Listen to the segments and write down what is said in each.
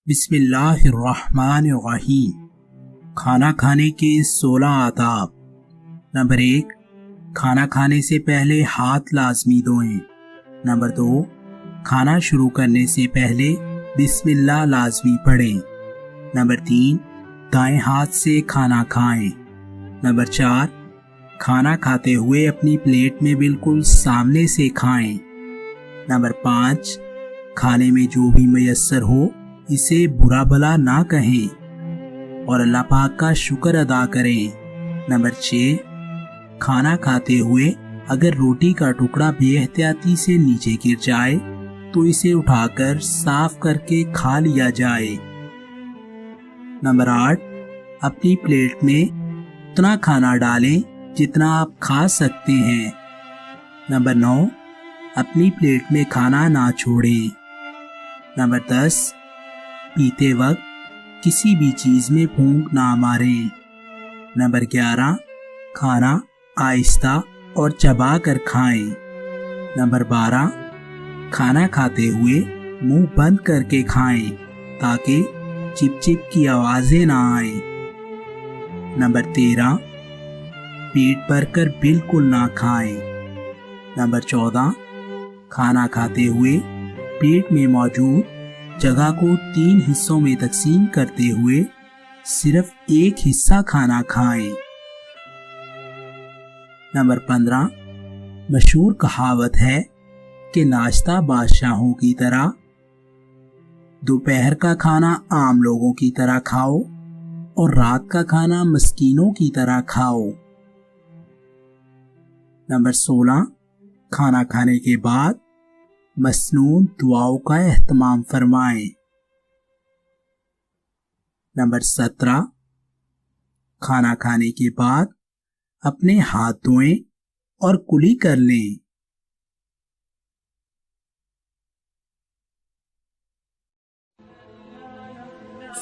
बिस्मिल्लाहिर्रहमानिर्रहीम। खाना खाने के 16 आदाब। नंबर 1, खाना खाने से पहले हाथ लाजमी धोएं। नंबर 2, खाना शुरू करने से पहले बिस्मिल्लाह लाजमी पढ़ें। नंबर 3, दाएं हाथ से खाना खाएं। नंबर 4, खाना खाते हुए अपनी प्लेट में बिल्कुल सामने से खाएं। नंबर 5, खाने में जो भी मयस्सर हो इसे बुरा भला ना कहें और अल्लाह पाक का शुक्र अदा करें। नंबर 6, खाना खाते हुए अगर रोटी का टुकड़ा बेएहतियाती से नीचे गिर जाए तो इसे उठाकर साफ करके खा लिया जाए। नंबर 8, अपनी प्लेट में उतना खाना डालें जितना आप खा सकते हैं। नंबर 9, अपनी प्लेट में खाना ना छोड़ें। नंबर 10, पीते वक्त किसी भी चीज में फूंक ना मारें। नंबर 11, खाना आहिस्ता और चबा कर खाएं। नंबर 12, खाना खाते हुए मुंह बंद करके खाएं ताकि चिप-चिप की आवाजें ना आए। नंबर 13, पेट भरकर बिल्कुल ना खाएं। नंबर 14, खाना खाते हुए पेट में मौजूद जगह को 3 हिस्सों में तकसीम करते हुए सिर्फ एक हिस्सा खाना खाएं। नंबर 15, मशहूर कहावत है कि नाश्ता बादशाहों की तरह, दोपहर का खाना आम लोगों की तरह खाओ और रात का खाना मस्कीनों की तरह खाओ। नंबर 16, खाना खाने के बाद मसनून दुआओं का एहतमाम फरमाएं। नंबर 17, खाना खाने के बाद अपने हाथ धोएं और कुली कर लें।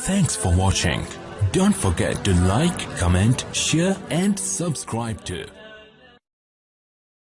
Thanks for watching. Don't forget to like, comment, share and subscribe to